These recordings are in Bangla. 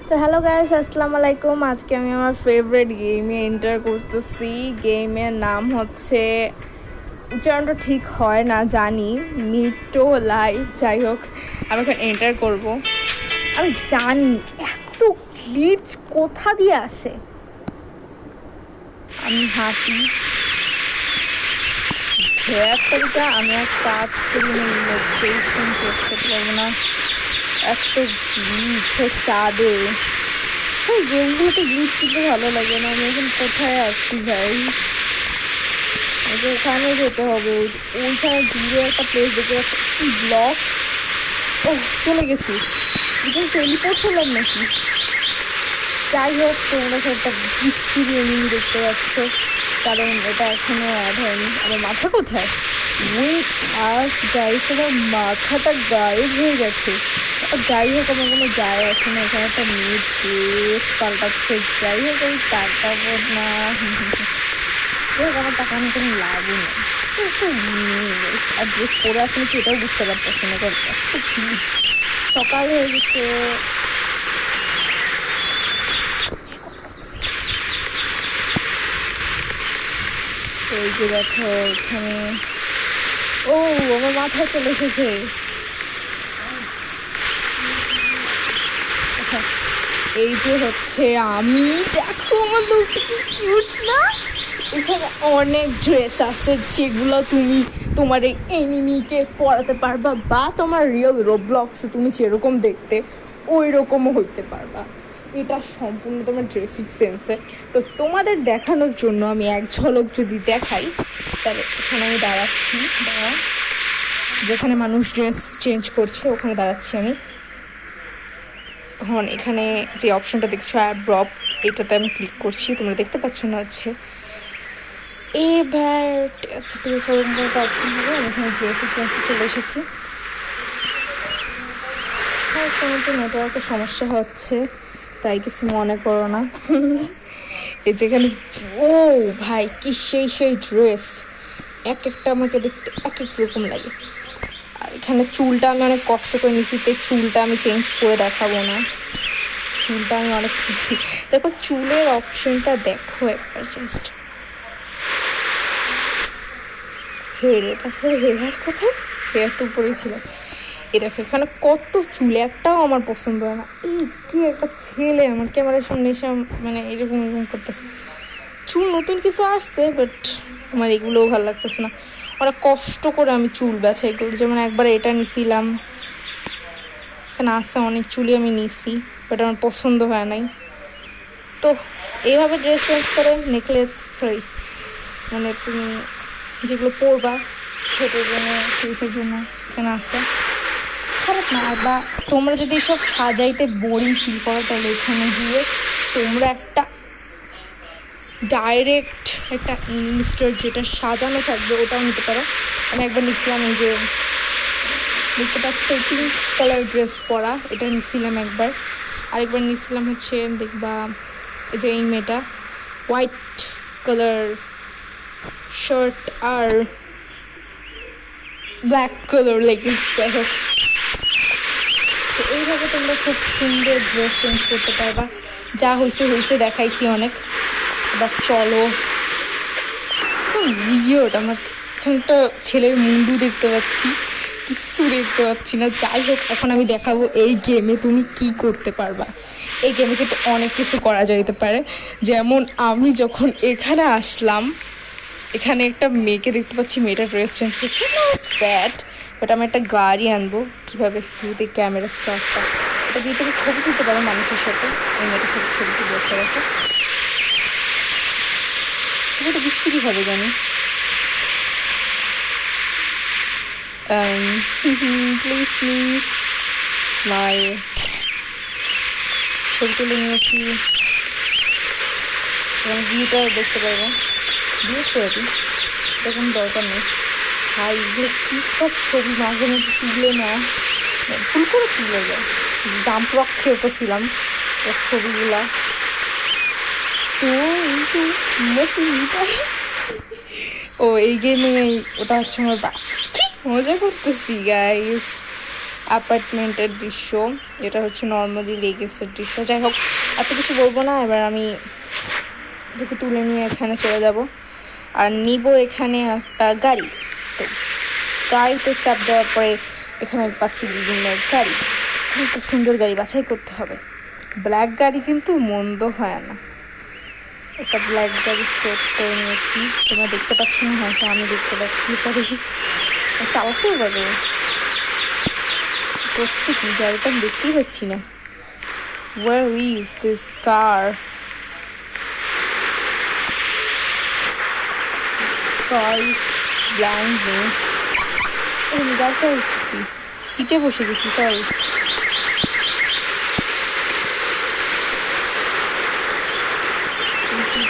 তো হ্যালো গাইস, আসসালামু আলাইকুম। আজকে আমি আমার ফেভারিট গেমে এন্টার করতেছি। গেমের নাম হচ্ছে, উচ্চারণটা ঠিক হয় না জানি, মিটো লাইভ। যাই হোক, আমি এখন এন্টার করব। আমি জানি এত গ্লিচ কোথা দিয়ে আসে। আমি হাঁটি ভেয়ারটা, আমি আর কাজ করি না, লোকেশন করতে পারবো না। এত গ্লিচ চাঁদে। এই গেমগুলোতে গ্লিচ কিন্তু ভালো লাগে না। আমি এখন কোথায় আসছি ভাই? ওখানে যেতে হবে, ওইখানে দূরে একটা প্লেস দেখতে পাচ্ছি, ব্লক। ও, চলে গেছি। এখন টেলিপোর্ট হলাম নাকি? যাই হোক, তোমরা একটা বৃষ্টির এনিমি দেখতে পাচ্ছ, কারণ এটা এখনো অ্যাড হয়নি। আমার মাথা কোথায়? উইথ আর গাইস, আমার মাথাটা গায়েব হয়ে গেছে। যাই হোক, আমার কোনো যায় আসে না। এখানে একটা মেয়ে ড্রেস পাল্টাচ্ছে। যাই হোক, আমি তাকাবো না। যাই হোক, আমার তাকানোর কোনো লাভই নেই। আর ড্রেস পরে আসলে কি এটাও বুঝতে পারতেছি না। সকাল হয়ে গেছে। এই যে দেখো এখানে, ও আমার মাথায় চলে এসেছে। এই যে হচ্ছে আমি, দেখো আমার লুকটা কি কিউট না? এখানে অনেক ড্রেস আছে যেগুলো তুমি তোমার এই এনিমিকে পরাতে পারবা, বা তোমার রিয়েল রোবলক্সে তুমি যেরকম দেখতে ওই রকমও হইতে পারবা। এটা সম্পূর্ণ তোমার ড্রেসিং সেন্সে। তো তোমাদের দেখানোর জন্য আমি এক ঝলক যদি দেখাই, তাহলে এখানে আমি দাঁড়াচ্ছি, যেখানে মানুষ ড্রেস চেঞ্জ করছে ওখানে দাঁড়াচ্ছি আমি। এখন এখানে যে অপশনটা দেখছো অ্যাড্রপ, এটাতে আমি ক্লিক করছি। তোমরা দেখতে পাচ্ছ না হচ্ছে এবার। আচ্ছা ঠিক আছে, ওরকম অপশন হবে। আমি এখানে ড্রেসের সেন্সে চলে এসেছি। হ্যাঁ, কোনো তো নেটওয়ার্কের সমস্যা হচ্ছে, তাই কিছু মনে করো না। এই যেখানে, ও ভাই কি সেই ড্রেস, এক একটা আমাকে দেখতে এক এক রকম লাগে। আর এখানে চুলটা আমি অনেক কষ্ট করে নিচ্ছি, তাই চুলটা আমি চেঞ্জ করে দেখাবো না। চুলটা আমি অনেক খুঁজছি। দেখো চুলের অপশনটা দেখো একবার জাস্ট। হেয়ারের পাশে হেয়ার কোথায়? হেয়ার তো উপরেই ছিল। এ দেখো এখানে কত চুল, একটাও আমার পছন্দ হয় না। এই কি একটা ছেলে আমার ক্যামেরার সামনে এসে মানে এরকম করতেছে। চুল নতুন কিছু আসছে, বাট আমার এগুলোও ভালো লাগতেছে না। ওরা কষ্ট করে আমি চুল বাছাই করি। যেমন একবার এটা নিছিলাম, এখানে আছে অনেক চুলই আমি নিছি, বাট আমার পছন্দ হয় নাই। তো এইভাবে ড্রেস চেঞ্জ করে নেকলেস, সরি মানে তুমি যেগুলো পরবা ছোটোর জন্য, ফেসের জন্য, এখানে আছে। খারাপ না। বা তোমরা যদি সব সাজাইতে বোরিং ফিল করো, তাহলে এখানে গিয়ে তোমরা একটা ডাইরেক্ট একটা ইনস্টার যেটা সাজানো থাকবে ওটাও নিতে পারো। আমি একবার নিচ্ছিলাম, এই যে দেখতে পাচ্ছি পিঙ্ক কালার ড্রেস পরা, এটা নিচ্ছিলাম একবার। আরেকবার নিচ্ছিলাম হচ্ছে, দেখবা এই যে এই মেয়েটা হোয়াইট কালার শার্ট আর ব্ল্যাক কালার লেগিংস। যাই হোক, তো এইভাবে তোমরা খুব সুন্দর ড্রেস চেঞ্জ করতে পারবা। যা হয়েছে দেখাইছি অনেক। এবার চলো, উইয়ার্ড, আমার এখানটা ছেলের মুন্ডু দেখতে পাচ্ছি, কিছু দেখতে পাচ্ছি না। যাই হোক, এখন আমি দেখাবো এই গেমে তুমি কি করতে পারবা। এই গেমে কিন্তু অনেক কিছু করা যেতে পারে। যেমন আমি যখন এখানে আসলাম, এখানে একটা মেয়েকে দেখতে পাচ্ছি, মেয়েটা ড্রেস চেঞ্জ করছে, ব্যাড। বাট আমি একটা গাড়ি আনবো। কীভাবে? যদি ক্যামেরা স্টার্টটা এটা দিয়ে তুমি ছবি তুলতে পারো মানুষের সাথে। এই মেয়েটা ছবি তুলতে দেখতে পাচ্ছ, ছবিটা বিচ্ছিরি হবে জানি। Please smile. ছবি তুলে নিয়েছি এবং ভিউটা দেখতে পারবো। ভিউজ করে দিই, এটা কোনো দরকার নেই। ভাই এগুলো কী সব ছবি মাঝে মধ্যে তুলে না, ভুল করে তুলে যায়। জাম্প রক খেলতেছিলাম ছবিগুলা। তো ও এই গেমে ওটা হচ্ছে আমার বাচ্চা, মজা করতেছি গাইস। অ্যাপার্টমেন্টের দৃশ্য। এটা হচ্ছে নর্মালি লেগেসের দৃশ্য। যাই হোক, এত কিছু বলবো না। এবার আমি এটাকে তুলে নিয়ে এখানে চলে যাব আর নিব এখানে একটা গাড়ি। তো গাড়িতে চাপ দেওয়ার পরে এখানে পাচ্ছি বিভিন্ন গাড়ি, খুব সুন্দর গাড়ি বাছাই করতে হবে। ব্ল্যাক গাড়ি কিন্তু মন্দ হয় না। একটা ব্ল্যাক গাড়ি স্কেট করে নিয়েছি, তোমরা দেখতে পাচ্ছ না, হয়তো আমি দেখতে পাচ্ছি। পারি চালাতেও পারবো। করছে কি গাড়িটা আমি দেখতেই পাচ্ছি না। Where is this car? Blindness. আমি গাড়ি চালাচ্ছি, সিটে বসে গেছি, সরি।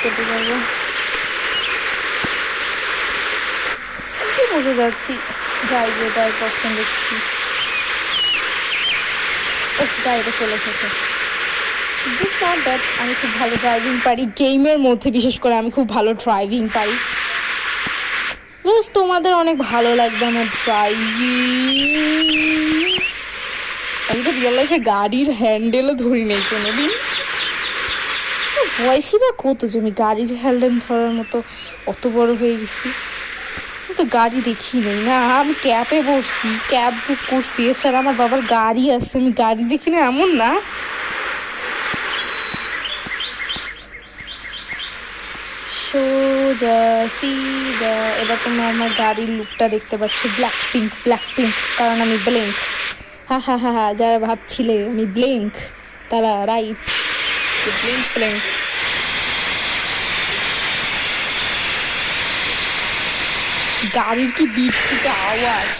করতে পারবো, সিটে বসে যাচ্ছি। ড্রাইভার কখন দেখছি গাড়িটা চলে এসেছে। আমি খুব ভালো ড্রাইভিং পারি, গেমের মধ্যে বিশেষ করে আমি খুব ভালো ড্রাইভিং পারি। বেশ তোমাদের অনেক ভালো লাগবে আমার ড্রাইভিং। আমি তো রিয়েল লাইফে গাড়ির হ্যান্ডেলও ধরি নেই কোনোদিন। বয়সই বা কত যে আমি গাড়ির হ্যান্ডেল ধরার মতো অত বড় হয়ে গেছি। তো গাড়ি দেখি নেই না, আমি ক্যাবে বসছি, ক্যাব বুক করছি, এছাড়া আমার বাবার গাড়ি আছে, আমি গাড়ি দেখি না এমন না। সোজা সিধা। এবার তোমরা আমার গাড়ির লুকটা দেখতে পাচ্ছ, ব্ল্যাক পিঙ্ক, কারণ আমি ব্ল্যাঙ্ক। হা, যারা ভাবছিলে আমি ব্ল্যাঙ্ক তারা রাইট। ব্ল্যাঙ্ক। গাড়ির কি বিদ্যুৎ আওয়াজ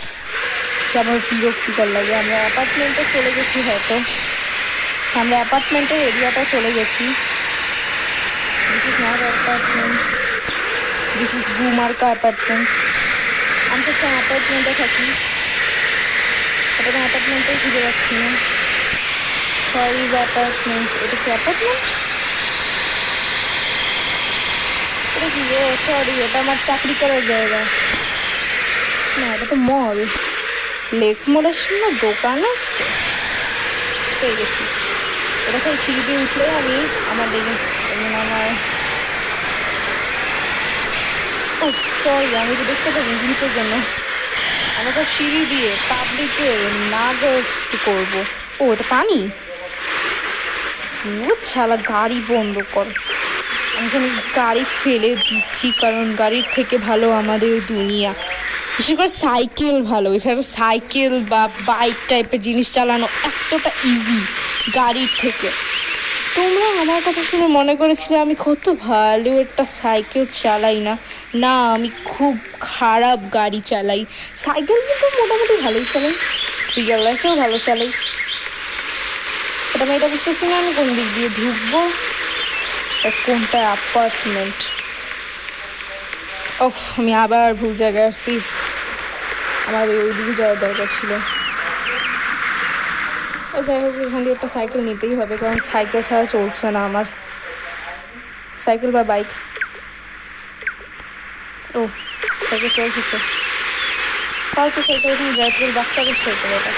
যে আমার বিরক্তিকর লাগে। আমরা অ্যাপার্টমেন্টে চলে গেছি, হয়তো আমরা অ্যাপার্টমেন্টের এরিয়াটা চলে গেছি। This is not apartment, this is বুমার্কা অ্যাপার্টমেন্ট। আমি তো অ্যাপার্টমেন্টে থাকি, এটা তো অ্যাপার্টমেন্টেই খুঁজে যাচ্ছি না। সরি অ্যাপার্টমেন্ট, এটা কি অ্যাপার্টমেন্ট? এটা কি? ও সরি, এটা আমার চাকরি করার জায়গা। না, এটা তো মল। লেক মলের সামনে দোকান আসছে, পেয়ে গেছি। এটা তো সিঁড়ি দিয়ে উঠলে আমি আমার আমার ও সরি, আমি তো দেখতে পাবো জিনিসের জন্য আমাকে সিঁড়ি দিয়ে পাবলিকের নাগস্ট করবো। ও এটা পানি। ছালা গাড়ি বন্ধ কর। আমি এখানে গাড়ি ফেলে দিচ্ছি, কারণ গাড়ির থেকে ভালো আমাদের দুনিয়া। বিশেষ করে সাইকেল ভালো। এখানে সাইকেল বা বাইক টাইপের জিনিস চালানো এতটা ইজি গাড়ির থেকে। তোমরা আমার কথা শুনে মনে করেছিলে আমি কত ভালো একটা সাইকেল চালাই না। না, আমি খুব খারাপ গাড়ি চালাই। সাইকেল কিন্তু মোটামুটি ভালোই চালাই, রিয়েল লাইফেও ভালো চালাই। এটা আমি এটা বুঝতেছি না আমি কোন দিক দিয়ে ঢুকবো, কোনটা অ্যাপার্টমেন্ট। ওফ, আমি আবার ভুল জায়গায় আসছি। আমাদের ওইদিকে যাওয়ার দরকার ছিল। যাই হোক, এখান দিয়ে একটা সাইকেল নিতেই হবে, কারণ সাইকেল ছাড়া চলছে না আমার। সাইকেল বা বাইক। ও সাইকেল চলছে, ফালতু সাইকেল এখানে ড্রাইভ করে, বাচ্চাদের সাইকেল এটা।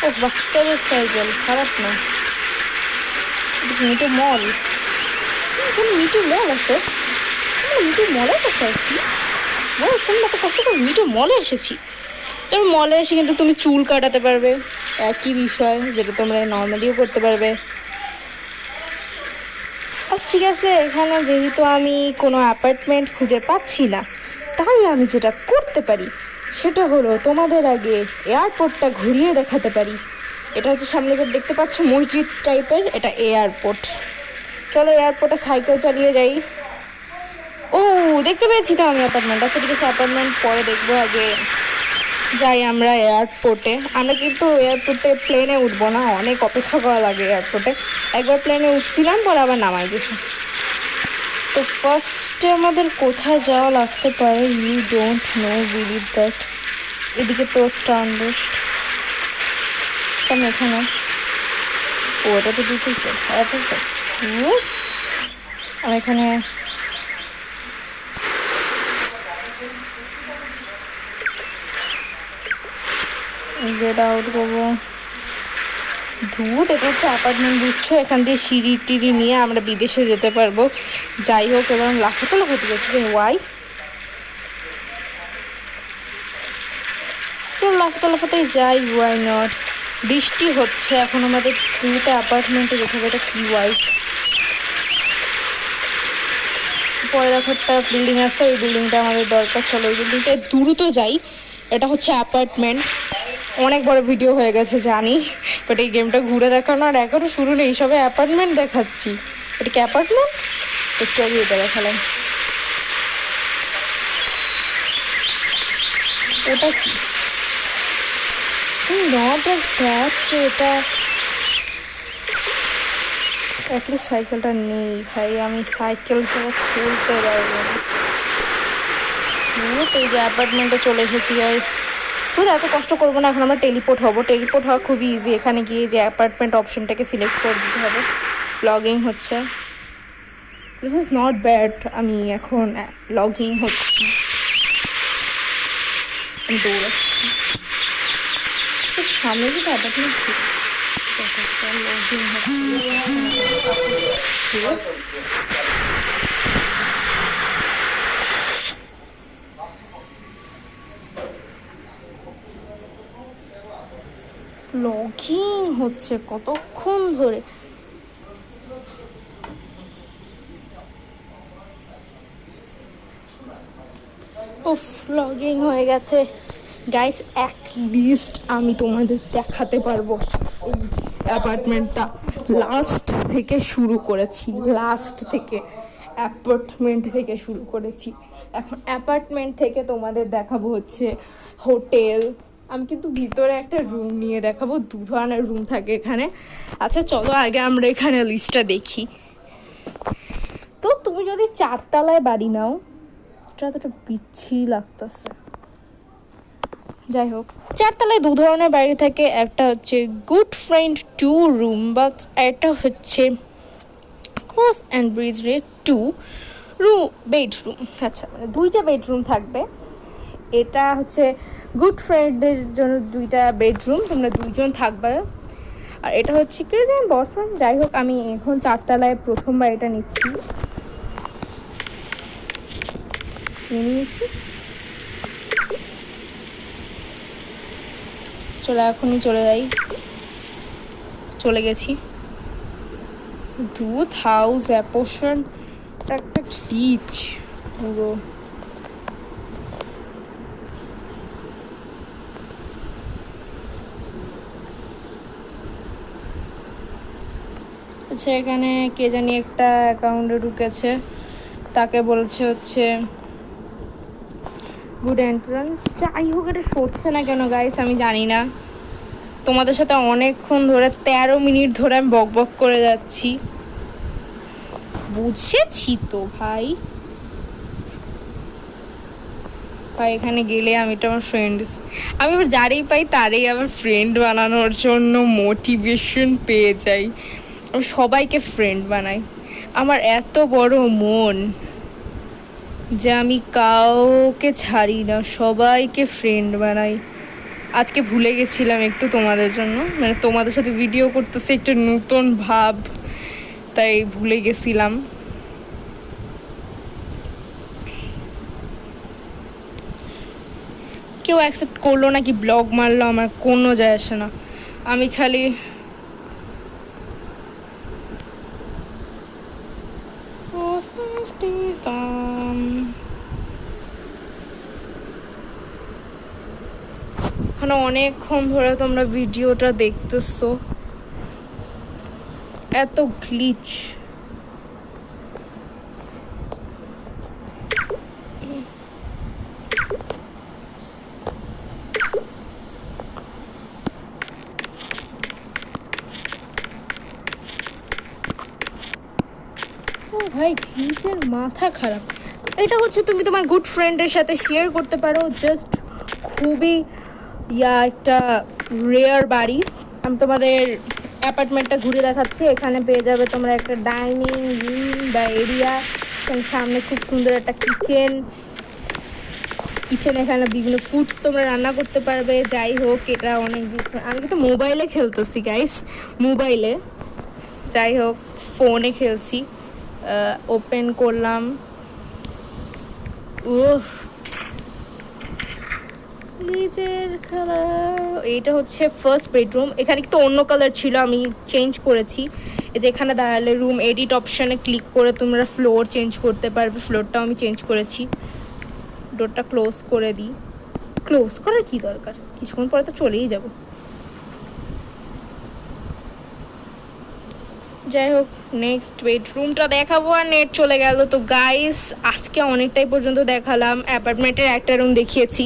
ও বাচ্চাদের সাইকেল, খারাপ না। মিটু মল, এখানে মিটু মল আছে। মিটু মলে আছে আর কি বলছি, আমি এত কষ্ট করে মিটু মলে এসেছি। তুমি মলে এসে কিন্তু তুমি চুল কাটাতে পারবে, একই বিষয় যেটা তোমরা নর্মালিও করতে পারবে। আচ্ছা ঠিক আছে, এখানে যেহেতু আমি কোনো অ্যাপার্টমেন্ট খুঁজে পাচ্ছি না, তাই আমি যেটা করতে পারি সেটা হলো তোমাদের আগে এয়ারপোর্টটা ঘুরিয়ে দেখাতে পারি। এটা হচ্ছে সামনে যে দেখতে পাচ্ছ মসজিদ টাইপের, এটা এয়ারপোর্ট। চলো এয়ারপোর্টে সাইকেল চালিয়ে যাই। ও দেখতে পেয়েছি তো আমি অ্যাপার্টমেন্ট। আচ্ছা ঠিক আছে, অ্যাপার্টমেন্ট পরে দেখবো, আগে যাই আমরা এয়ারপোর্টে। আমরা কিন্তু এয়ারপোর্টে প্লেনে উঠবো না, অনেক অপেক্ষা করা লাগে এয়ারপোর্টে। একবার প্লেনে উঠছিলাম, পরে আবার নামাই দিয়েছি। তো ফার্স্টে আমাদের কোথায় যাওয়া লাগতে পারে? You don't know, believe that. এদিকে তো স্টারবাস্ট, আমি এখানে। ও এটা তো দুটো এয়ারপোর্ট। আমি এখানে গেট আউট করবো। ধুত, এটা হচ্ছে অ্যাপার্টমেন্ট, বুঝছো? এখান দিয়ে সিঁড়ি টিড়ি নিয়ে আমরা বিদেশে যেতে পারবো। যাই হোক, এবার লাফাতে লাফাতে গেছি। ওয়াই তো লাফাতে লাফাতেই যাই, ওয়াই নট। বৃষ্টি হচ্ছে এখন, আমাদের দুইটা অ্যাপার্টমেন্টে যেতে হবে। এটা কি ওয়াই? পরে দেখো একটা বিল্ডিং আছে, ওই বিল্ডিংটা আমাদের দরকার। চলো ওই বিল্ডিংটায় দ্রুত যাই। এটা হচ্ছে অ্যাপার্টমেন্ট। অনেক বড় ভিডিও হয়ে গেছে জানি, বাট এই গেমটা ঘুরে দেখানো আর এখনও শুরু নেই, সবে অ্যাপার্টমেন্ট দেখাচ্ছি। এটা কি অ্যাপার্টমেন্ট? একটু আগে এটা দেখালাম। এটা কি নট এস দ্যাট, যে এটা অ্যাটলিস্ট সাইকেলটা নেই ভাই, আমি সাইকেল ছাড়া চলতে পারবো না। এই যে অ্যাপার্টমেন্টে চলে এসেছি গাইস। বুঝ, এত কষ্ট করবো না, এখন আমরা টেলিপোর্ট হবো। টেলিপোর্ট হওয়া খুবই ইজি। এখানে গিয়ে যে অ্যাপার্টমেন্ট অপশনটাকে সিলেক্ট করে দিতে হবে। লগইন হচ্ছে। This is not bad. আমি এখন লগইন হচ্ছি, আমি দৌড়াচ্ছি। সামনে যদি অ্যাপার্টমেন্ট লগইন হচ্ছে। লগইন হচ্ছে কতক্ষণ ধরে। উফ, লগইন হয়ে গেছে গাইস। অ্যাটলিস্ট আমি তোমাদের দেখাতে পারবো এই অ্যাপার্টমেন্টটা। লাস্ট থেকে শুরু করেছি, লাস্ট থেকে অ্যাপার্টমেন্ট থেকে শুরু করেছি। এখন অ্যাপার্টমেন্ট থেকে তোমাদের দেখাবো হচ্ছে হোটেল। আমি কিন্তু ভিতরে একটা রুম নিয়ে দেখাবো, 2 ধরনের রুম থাকে এখানে। আচ্ছা চলো আগে আমরা এখানে লিস্টটা দেখি। তো তুমি যদি 4 তলায় বাড়ি নাও, এটা তো বিচ্ছিরি লাগতেছে। যাই হোক, 4 তলায় 2 ধরনের বাড়ি থাকে। একটা হচ্ছে গুড ফ্রেন্ড 2 রুম, বাট একটা হচ্ছে কোস অ্যান্ড ব্রিজ রে 2 বেডরুম। আচ্ছা, মানে 2টা বেডরুম থাকবে। এটা হচ্ছে গুড ফ্রেন্ডদের জন্য 2টা বেডরুম, তোমরা 2 জন থাকবে। আর এটা হচ্ছে কি জানি বসন। যাই হোক, আমি এখন 4 তলায় প্রথমবার এটা নিচ্ছি। চলো এখনই চলে যাই। চলে গেছি। দুধ হাউস অ্যাপোশন, একটা বিচ পুরো। আচ্ছা, এখানে কে জানি একটা অ্যাকাউন্টে ঢুকেছে, তাকে বলছে হচ্ছে গুড এন্ট্রান্স। যাই হোক, এটা সরছে না কেন গাইস আমি জানি না। তোমাদের সাথে অনেকক্ষণ ধরে 13 মিনিট ধরে আমি বক বক করে যাচ্ছি, বুঝেছি তো ভাই। এখানে গেলে আমি তো আমার ফ্রেন্ড, আমি আবার যারেই পাই তারই আবার ফ্রেন্ড বানানোর জন্য মোটিভেশন পেয়ে যাই। আমি সবাইকে ফ্রেন্ড বানাই। আমার এত বড় মন যে আমি কাউকে ছাড়ি না, সবাইকে ফ্রেন্ড বানাই। আজকে ভুলে গেছিলাম একটু তোমাদের জন্য, মানে তোমাদের সাথে ভিডিও করতেছে একটা নতুন ভাব, তাই ভুলে গেছিলাম। কেউ অ্যাকসেপ্ট করলো নাকি ব্লগ মারলো আমার কোনো যায় আসে না, আমি খালি এখানে অনেকক্ষণ ধরে তোমরা ভিডিওটা দেখতেছো, এত গ্লিচ। ভাই গ্লিচের মাথা খারাপ। এটা হচ্ছে তুমি তোমার গুড ফ্রেন্ডের সাথে শেয়ার করতে পারো। জাস্ট খুবই একটা রেয়ার বাড়ি। আমি তোমাদের অ্যাপার্টমেন্টটা ঘুরে দেখাচ্ছি। এখানে পেয়ে যাবে তোমরা একটা ডাইনিং রুম বা এরিয়া, সামনে খুব সুন্দর একটা কিচেন, কিচেনে এখানে বিভিন্ন ফুডস তোমরা রান্না করতে পারবে। যাই হোক, এটা অনেক আমি কিন্তু মোবাইলে খেলতেছি গাইস, মোবাইলে। যাই হোক, ফোনে খেলছি। ওপেন করলাম। উফ, নিজের খেলা। এইটা হচ্ছে ফার্স্ট বেডরুম। এখানে কিন্তু অন্য কালার ছিল, আমি চেঞ্জ করেছি। এই যে এখানে দাঁড়ালে রুম এডিট অপশানে ক্লিক করে তোমরা ফ্লোর চেঞ্জ করতে পারবে। ফ্লোরটাও আমি চেঞ্জ করেছি। ডোরটা ক্লোজ করে দিই। ক্লোজ করার কি দরকার, কিছুক্ষণ পরে তো চলেই যাব। যাই হোক, নেক্সট বেডরুমটা দেখাবো আর নেট চলে গেল। তো গাইস, আজকে অনেকটাই পর্যন্ত দেখালাম, অ্যাপার্টমেন্টের একটা রুম দেখিয়েছি।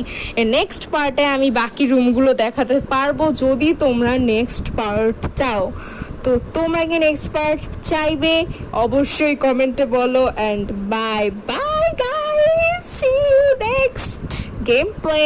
নেক্সট পার্টে আমি বাকি রুমগুলো দেখাতে পারবো যদি তোমরা নেক্সট পার্ট চাও। তো তোমরা কি নেক্সট পার্ট চাইবে অবশ্যই কমেন্টে বলো। And bye bye guys, see you next game play.